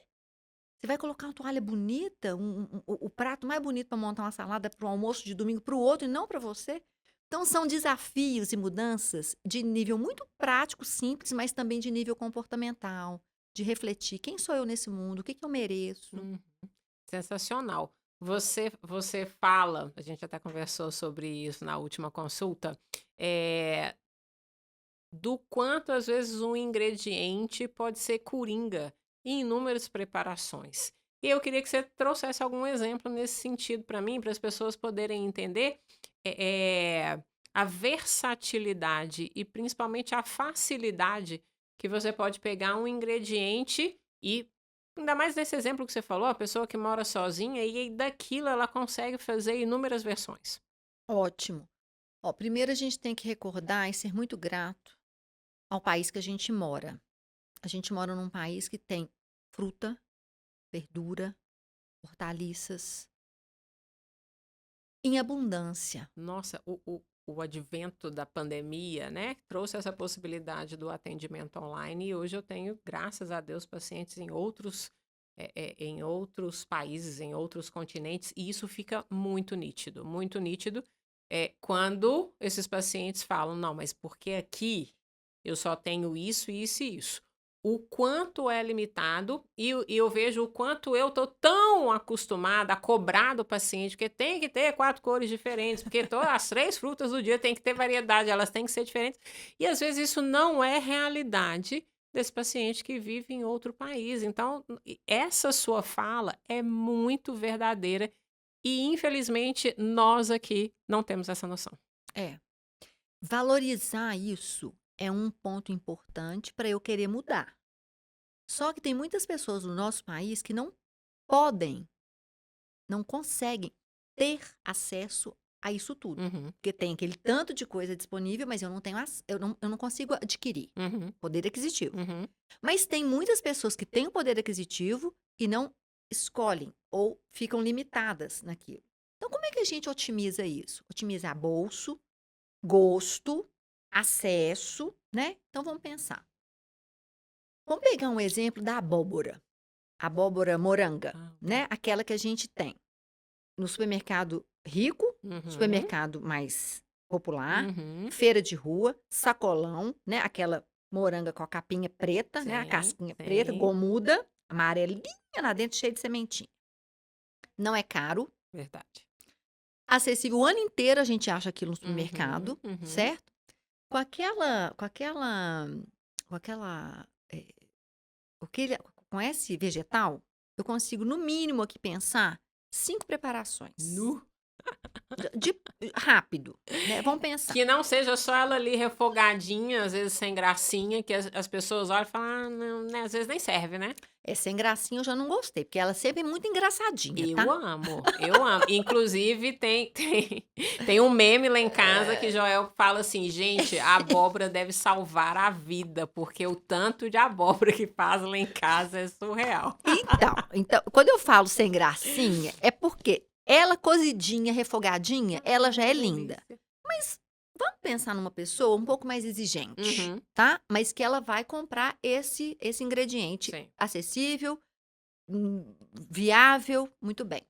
Você vai colocar uma toalha bonita, o prato mais bonito para montar uma salada para o almoço de domingo para o outro e não para você? Então são desafios e mudanças de nível muito prático, simples, mas também de nível comportamental, de refletir: "Quem sou eu nesse mundo? O que que eu mereço?". Uhum. Sensacional. Você fala, a gente até conversou sobre isso na última consulta, eh, do quanto às vezes um ingrediente pode ser coringa em inúmeras preparações. E eu queria que você trouxesse algum exemplo nesse sentido para mim, para as pessoas poderem entender, a versatilidade e principalmente a facilidade que você pode pegar um ingrediente e ainda mais nesse exemplo que você falou, a pessoa que mora sozinha e aí daquilo ela consegue fazer inúmeras versões. Ótimo. Ó, primeiro a gente tem que recordar e ser muito grato ao país que a gente mora. A gente mora num país que tem fruta, verdura, hortaliças em abundância. Nossa, o advento da pandemia, né, trouxe essa possibilidade do atendimento online e hoje eu tenho, graças a Deus, pacientes em outros países, em outros continentes, e isso fica muito nítido, quando esses pacientes falam: "Não, mas porque aqui eu só tenho isso, isso e isso". O quanto é limitado e eu vejo o quanto eu tô tão acostumada a cobrar do paciente, porque tem que ter 4 cores diferentes, porque as 3 frutas do dia tem que ter variedade, elas têm que ser diferentes. E às vezes isso não é realidade desse paciente que vive em outro país. Então, essa sua fala é muito verdadeira e infelizmente nós aqui não temos essa noção. É. Valorizar isso é um ponto importante para eu querer mudar. Só que tem muitas pessoas no nosso país que não podem, não conseguem ter acesso a isso tudo. Uhum. Porque tem aquele tanto de coisa disponível, mas eu não tenho, eu não consigo adquirir Uhum. poder aquisitivo. Uhum. Mas tem muitas pessoas que têm o poder aquisitivo e não escolhem ou ficam limitadas naquilo. Então, como é que a gente otimiza isso? Otimizar bolso, gosto, acesso, né? Então, vamos pensar. Vamos pegar um exemplo da abóbora moranga, Ah, né? Aquela que a gente tem no supermercado rico, Uhum. supermercado mais popular, Uhum. feira de rua, sacolão, né? Aquela moranga com a capinha preta, né? A Sim, casquinha preta, sim, gomuda, amarelinha lá dentro, cheia de sementinha. Não é caro, verdade. acessível o ano inteiro, a gente acha aquilo no Uhum. supermercado, Uhum. certo? Com aquela, com aquela, com aquela, com esse vegetal, eu consigo no mínimo aqui pensar 5 preparações. Nu. De rápido, né, vamos pensar. Que não seja só ela ali refogadinha, às vezes sem gracinha, que as pessoas olham e falam: "Ah, não", né, às vezes nem serve, né. Sem gracinha eu já não gostei, porque ela sempre é muito engraçadinha, Eu tá. amo, eu amo. Inclusive tem um meme lá em casa que Joel fala assim: "Gente, a abóbora deve salvar a vida, porque o tanto de abóbora que faz lá em casa é surreal". Então, quando eu falo sem gracinha, é porque ela cozidinha, refogadinha, ela já Ai, é linda. delícia. Mas vamos pensar numa pessoa um pouco mais exigente, Uhum, tá, mas que ela vai comprar esse ingrediente sim. acessível, viável, muito bem.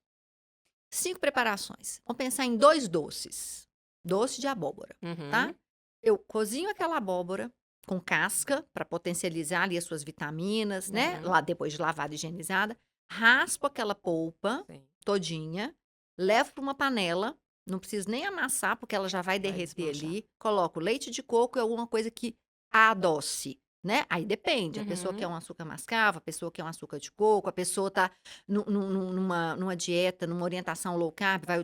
5 preparações. Vamos pensar em 2 doces. Doce de abóbora, tá? Uhum, Eu cozinho aquela abóbora com casca para potencializar ali as suas vitaminas, né? uhum, Lá depois de lavada e higienizada. Raspo aquela polpa sim. todinha, levo para uma panela. Não preciso nem amassar, porque ela já vai Vai derreter desmanchar. ali. Coloco leite de coco e alguma coisa que adoce, né? Aí depende. A pessoa quer Uhum, um açúcar mascavo, a pessoa quer um açúcar de coco, a pessoa tá numa dieta, numa orientação low carb, vai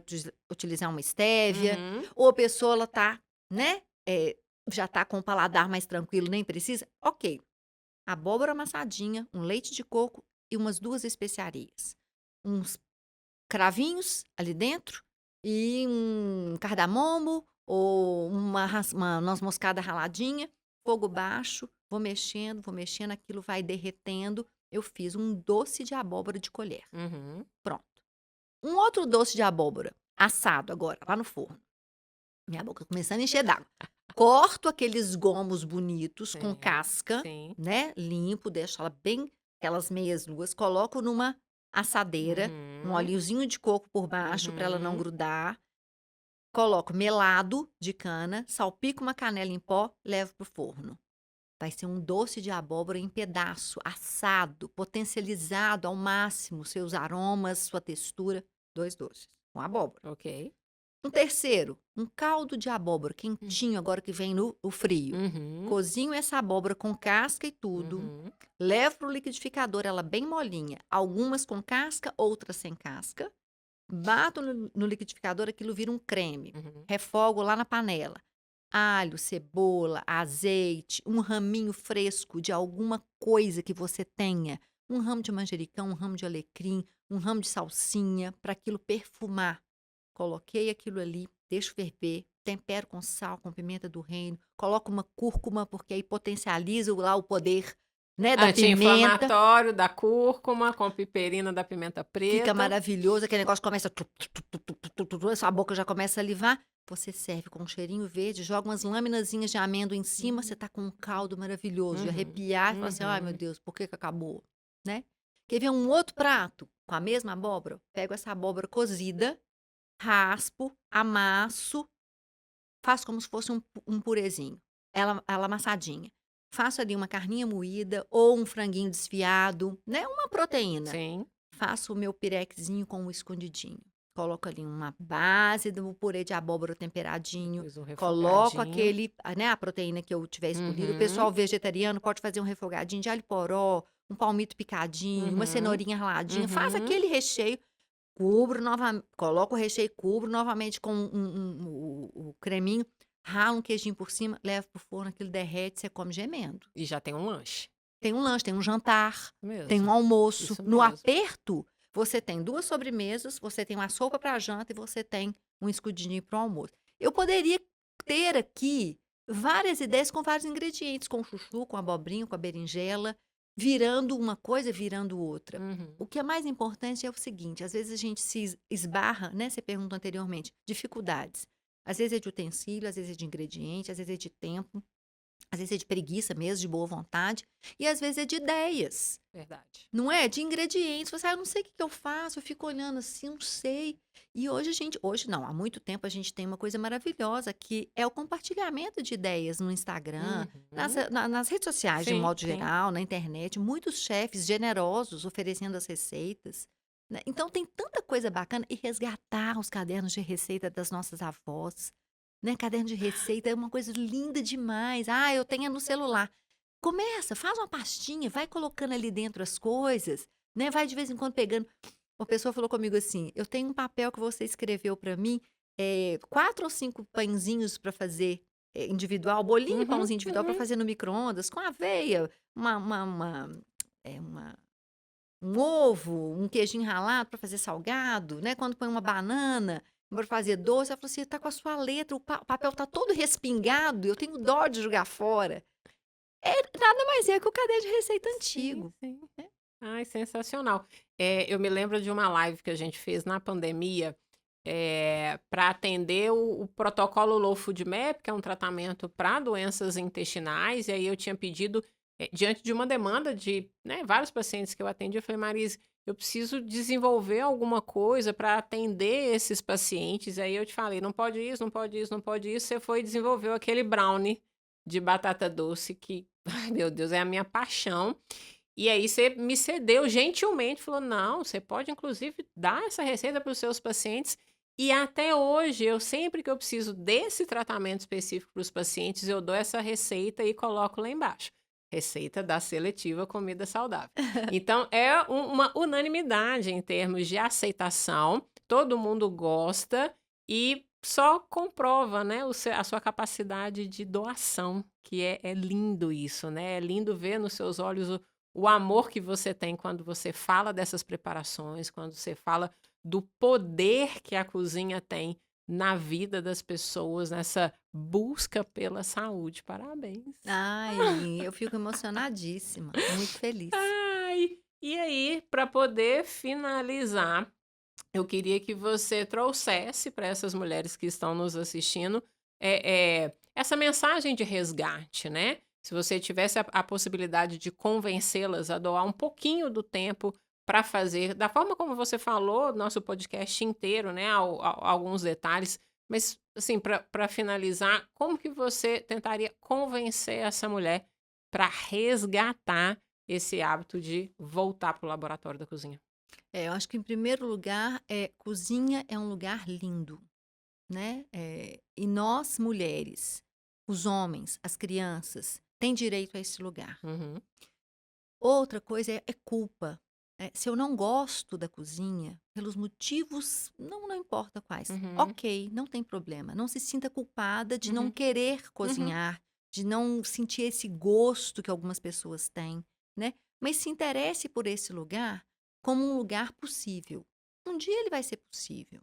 utilizar uma estévia, uhum, ou a pessoa ela tá, né, já tá com o paladar mais tranquilo, nem precisa, ok. Abóbora amassadinha, um leite de coco e umas 2 especiarias. Uns cravinhos ali dentro e um cardamomo ou uma noz moscada raladinha, fogo baixo, vou mexendo, aquilo vai derretendo. Eu fiz um doce de abóbora de colher. uhum. Pronto. Um outro doce de abóbora, assado agora, lá no forno. Minha boca começando a encher d'água. Corto aqueles gomos bonitos com Sim, casca, sim. né, limpo, deixo ela bem aquelas meias luas, coloco numa assadeira, um Uhum, óleozinho de coco por baixo para ela não uhum. grudar, coloco melado de cana, salpico uma canela em pó, levo pro forno. Vai ser um doce de abóbora em pedaço, assado, potencializado ao máximo, seus aromas, sua textura. 2 doces, com abóbora. Ok. Um terceiro, um caldo de abóbora Hum. quentinho, agora que vem no o frio. Uhum, Cozinho essa abóbora com casca e tudo, uhum, levo para o liquidificador, ela bem molinha, algumas com casca, outras sem casca. Bato no liquidificador, aquilo vira um creme. uhum. Refogo lá na panela. Alho, cebola, azeite, um raminho fresco de alguma coisa que você tenha. Um ramo de manjericão, um ramo de alecrim, um ramo de salsinha, para aquilo perfumar. Coloquei aquilo ali, deixo ferver, tempero com sal, com pimenta do reino, coloco uma cúrcuma, porque aí potencializa lá o poder, né, da pimenta. Anti-inflamatório da cúrcuma com piperina da pimenta Fica preta. maravilhoso, aquele negócio começa sua boca já começa a livar, você serve com um cheirinho verde, joga umas laminazinhas de amêndoa em cima, você Hum. tá com um caldo maravilhoso, de Uhum, arrepiar e falar assim: "Ai meu uhum. Deus, por que que acabou?", né. Quer ver um outro prato com a mesma abóbora? Pego essa abóbora cozida, raspo, amasso, faço como se fosse um purezinho, ela amassadinha. Faço ali uma carninha moída ou um franguinho desfiado, né, uma proteína. Sim, Faço o meu pirequezinho com o escondidinho. Coloco ali uma base do purê de abóbora temperadinho, depois um coloco refogadinho. aquele, né, a proteína que eu tiver escolhido. O Uhum, pessoal vegetariano pode fazer um refogadinho de alho poró, um palmito picadinho, uma uhum, cenourinha raladinha, faz uhum. aquele recheio, cubro novamente, coloco o recheio, cubro novamente com o creminho, ralo um queijinho por cima, levo pro forno, aquilo derrete, você come gemendo. E já tem um lanche. Tem um lanche, tem um jantar, tem um Mesmo, almoço. isso No mesmo. aperto, você tem 2 sobremesas, você tem uma sopa para janta e você tem um escudinho para o almoço. Eu poderia ter aqui várias ideias com vários ingredientes, com chuchu, com abobrinha, com a berinjela, virando uma coisa, virando outra. Uhum. O que é mais importante é o seguinte: às vezes a gente se esbarra, né? Você perguntou anteriormente, dificuldades. Às vezes é de utensílio, às vezes é de ingrediente, às vezes é de tempo, às vezes é de preguiça mesmo, de boa vontade, e às vezes é de ideias. Verdade. Não é? De ingredientes. Você, eu não sei o que que eu faço, eu fico olhando assim, não sei. E hoje a gente, hoje não, há muito tempo a gente tem uma coisa maravilhosa que é o compartilhamento de ideias no Instagram, Uhum. nas redes sociais de um Sim, modo sim. geral, na internet, muitos chefes generosos oferecendo as receitas, né? Então tem tanta coisa bacana e resgatar os cadernos de receita das nossas avós, né? Caderno de receita é uma coisa linda demais. Ah, eu tenho no celular. Começa, faz uma pastinha, vai colocando ali dentro as coisas, né, vai de vez em quando pegando. Uma pessoa falou comigo assim: "Eu tenho um papel que você escreveu para mim, 4 ou 5 pãezinhos para fazer, individual, bolinho e Uhum, pãozinho individual para uhum. fazer no micro-ondas, com aveia, uma um ovo, um queijinho ralado para fazer salgado, né, quando põe uma banana para fazer doce". Ela falou assim: "Tá com a sua letra, o papel tá todo respingado, eu tenho dó de jogar fora". É, nada mais é que o caderno de receita Sim, antigo, sim. né. Ai, sensacional. Eu me lembro de uma live que a gente fez na pandemia, para atender o protocolo Low Food Map, que é um tratamento para doenças intestinais, e aí eu tinha pedido, diante de uma demanda de, né, vários pacientes que eu atendi, eu falei: "Marise, eu preciso desenvolver alguma coisa para atender esses pacientes", aí eu te falei: "Não pode isso, não pode isso, não pode isso", você foi e desenvolveu aquele brownie de batata doce que, ai meu Deus, é a minha paixão. E aí você me cedeu gentilmente, falou: "Não, você pode inclusive dar essa receita para os seus pacientes", e até hoje eu sempre que eu preciso desse tratamento específico para os pacientes, eu dou essa receita e coloco lá embaixo: "Receita da Seletiva Comida Saudável". Então é uma unanimidade em termos de aceitação, todo mundo gosta e só comprova, né, a sua capacidade de doação, que é lindo isso, né, é lindo ver nos seus olhos o amor que você tem quando você fala dessas preparações, quando você fala do poder que a cozinha tem na vida das pessoas, nessa busca pela saúde. Parabéns. Ai, eu fico emocionadíssima, muito feliz. Ai, e aí, para poder finalizar, eu queria que você trouxesse para essas mulheres que estão nos assistindo, essa mensagem de resgate, né. Se você tivesse a possibilidade de convencê-las a doar um pouquinho do tempo para fazer da forma como você falou, nosso podcast inteiro, né, alguns detalhes, mas, assim, para finalizar, como que você tentaria convencer essa mulher para resgatar esse hábito de voltar para o laboratório da cozinha? Eu acho que em primeiro lugar, cozinha é um lugar lindo, né, e nós mulheres, os homens, as crianças, têm direito a esse lugar. Uhum, Outra coisa é culpa. Se eu não gosto da cozinha, pelos motivos, não importa quais, uhum, ok, não tem problema. Não se sinta culpada de não uhum. querer Uhum, cozinhar, de não sentir esse gosto que algumas pessoas têm, né? Mas se interesse por esse lugar como um lugar possível. Um dia ele vai ser possível.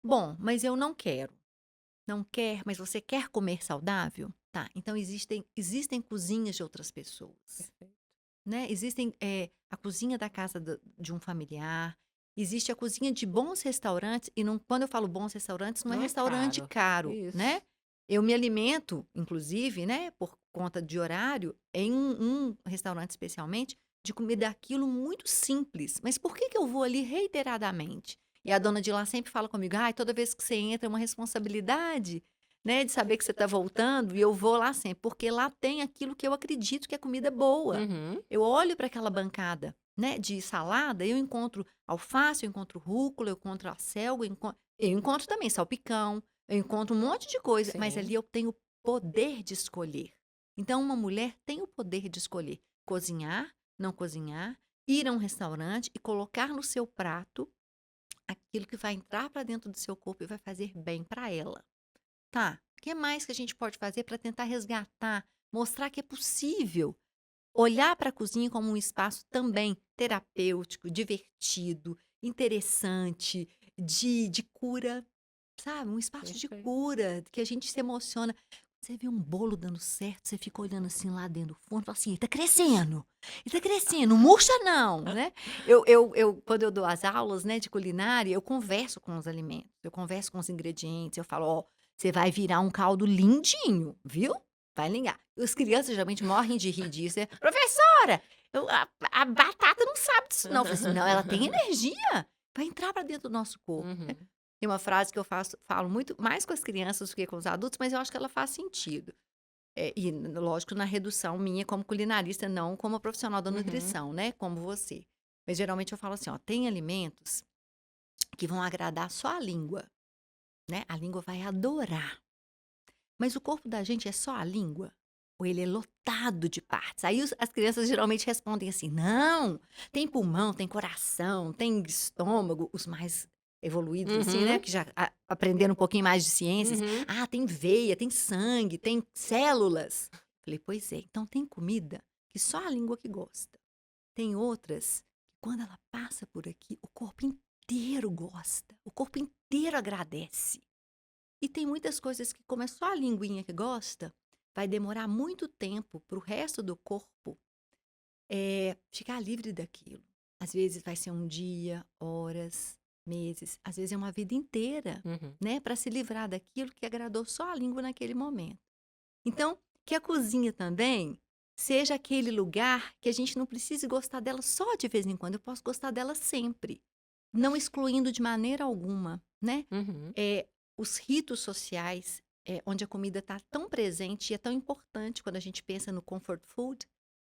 Bom, mas eu não quero. Não quer, mas você quer comer saudável? Tá, então existem cozinhas de outras pessoas. perfeito. Né, existem, a cozinha da casa de um familiar, existe a cozinha de bons restaurantes e não, quando eu falo bons restaurantes, não é Não é restaurante caro. caro, né. Isso. Eu me alimento, inclusive, né, por conta de horário, em um restaurante especialmente, de comida daquilo muito simples, mas por que que eu vou ali reiteradamente? E a dona de lá sempre fala comigo: "Ai, toda vez que você entra é uma responsabilidade, né, de saber que você está voltando", e eu vou lá sempre, porque lá tem aquilo que eu acredito que é comida boa. Uhum. Eu olho para aquela bancada, né, de salada, eu encontro alface, eu encontro rúcula, eu encontro acelga, eu encontro também salpicão, eu encontro um monte de coisa, mas ali Sim. eu tenho poder de escolher. Então uma mulher tem o poder de escolher cozinhar, não cozinhar, ir a um restaurante e colocar no seu prato aquilo que vai entrar para dentro do seu corpo e vai fazer bem para ela. Tá, o que mais que a gente pode fazer para tentar resgatar, mostrar que é possível olhar para a cozinha como um espaço também terapêutico, divertido, interessante, de cura. sabe? Um espaço de Perfeito. cura, que a gente se emociona. Você vê um bolo dando certo, você fica olhando assim lá dentro do forno, fala assim, ele tá crescendo, não murcha não, né? Quando eu dou as aulas, né, de culinária, eu converso com os alimentos, eu converso com os ingredientes, eu falo, ó, você vai virar um caldo lindinho, viu? Vai ligar. As crianças geralmente morrem de rir disso. Professora, a batata não sabe disso não. Eu falei assim, não, ela tem energia, vai entrar para dentro do nosso corpo. Uhum. Tem uma frase que eu falo muito mais com as crianças do que com os adultos, mas eu acho que ela faz sentido. Lógico, na redução minha como culinarista, não como profissional da Uhum. nutrição, né? Como você. Mas geralmente eu falo assim, ó, tem alimentos que vão agradar só a língua, né? A língua vai adorar. Mas o corpo da gente é só a língua? Ou ele é lotado de partes? Aí as crianças geralmente respondem assim: não, tem pulmão, tem coração, tem estômago, os mais evoluídos, assim, né? Uhum. Que já aprenderam um pouquinho mais de ciências. Uhum. Ah, tem veia, tem sangue, tem células. Falei, pois é, então tem comida que só a língua que gosta. Tem outras que, quando ela passa por aqui, o corpo inteiro gosta, o corpo inteiro agradece. E tem muitas coisas que, como é só a linguinha que gosta, vai demorar muito tempo para o resto do corpo ficar livre daquilo. Às vezes vai ser um dia, horas, meses, às vezes é uma vida inteira, Uhum. né, para se livrar daquilo que agradou só a língua naquele momento. Então, que a cozinha também seja aquele lugar que a gente não precise gostar dela só de vez em quando, eu posso gostar dela sempre, não excluindo de maneira alguma, né? Uhum. É, os ritos sociais, onde a comida está tão presente e é tão importante quando a gente pensa no comfort food,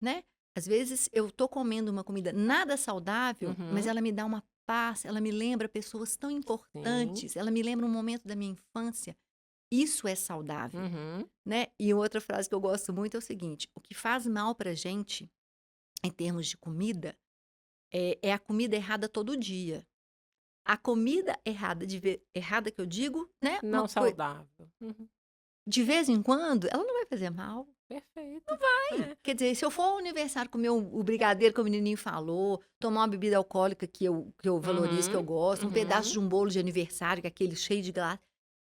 né? Às vezes eu tô comendo uma comida nada saudável, mas Uhum. ela me dá uma paz, ela me lembra pessoas tão Sim. importantes, ela me lembra um momento da minha infância. Isso é saudável, Uhum. né? E outra frase que eu gosto muito é o seguinte: o que faz mal pra gente, em termos de comida, é a comida errada todo dia. A comida errada, errada que eu digo, né? Uma Não coisa saudável. Uhum. de vez em quando, ela não vai fazer mal. Perfeito. É. Quer dizer, se eu for ao aniversário comer o brigadeiro que o menininho falou, tomar uma bebida alcoólica que eu valorizo, que eu Uhum. gosto, um pedaço Uhum. de um bolo de aniversário, que é aquele cheio de glace,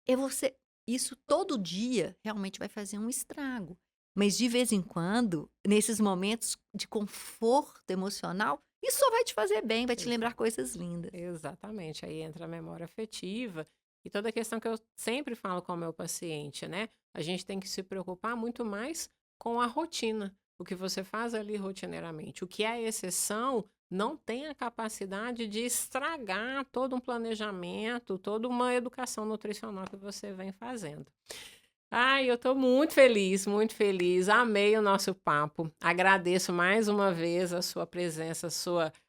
é você. Isso todo dia realmente vai fazer um estrago. Mas de vez em quando, nesses momentos de conforto emocional, isso só vai te fazer bem, vai te lembrar coisas lindas. Exatamente, aí entra a memória afetiva e toda a questão que eu sempre falo com o meu paciente, né? A gente tem que se preocupar muito mais com a rotina, o que você faz ali rotineiramente. O que é exceção não tem a capacidade de estragar todo um planejamento, toda uma educação nutricional que você vem fazendo. Ai, eu tô muito feliz, muito feliz. Amei o nosso papo. Agradeço mais uma vez a sua presença,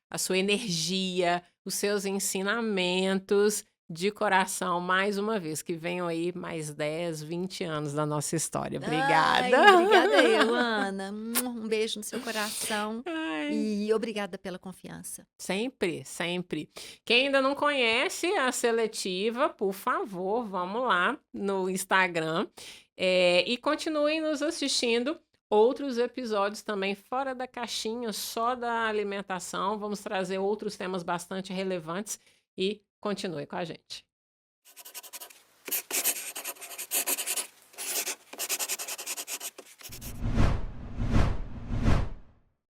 a sua energia, os seus ensinamentos de coração, mais uma vez. Que venham aí mais 10, 20 anos da nossa história. Obrigada. Ai, obrigada eu, Ana. Um beijo no seu coração Ai. e obrigada pela confiança. Sempre, sempre. Quem ainda não conhece a Seletiva, por favor, vamos lá no Instagram, e continuem nos assistindo. Outros episódios também fora da caixinha, só da alimentação. Vamos trazer outros temas bastante relevantes e continue com a gente.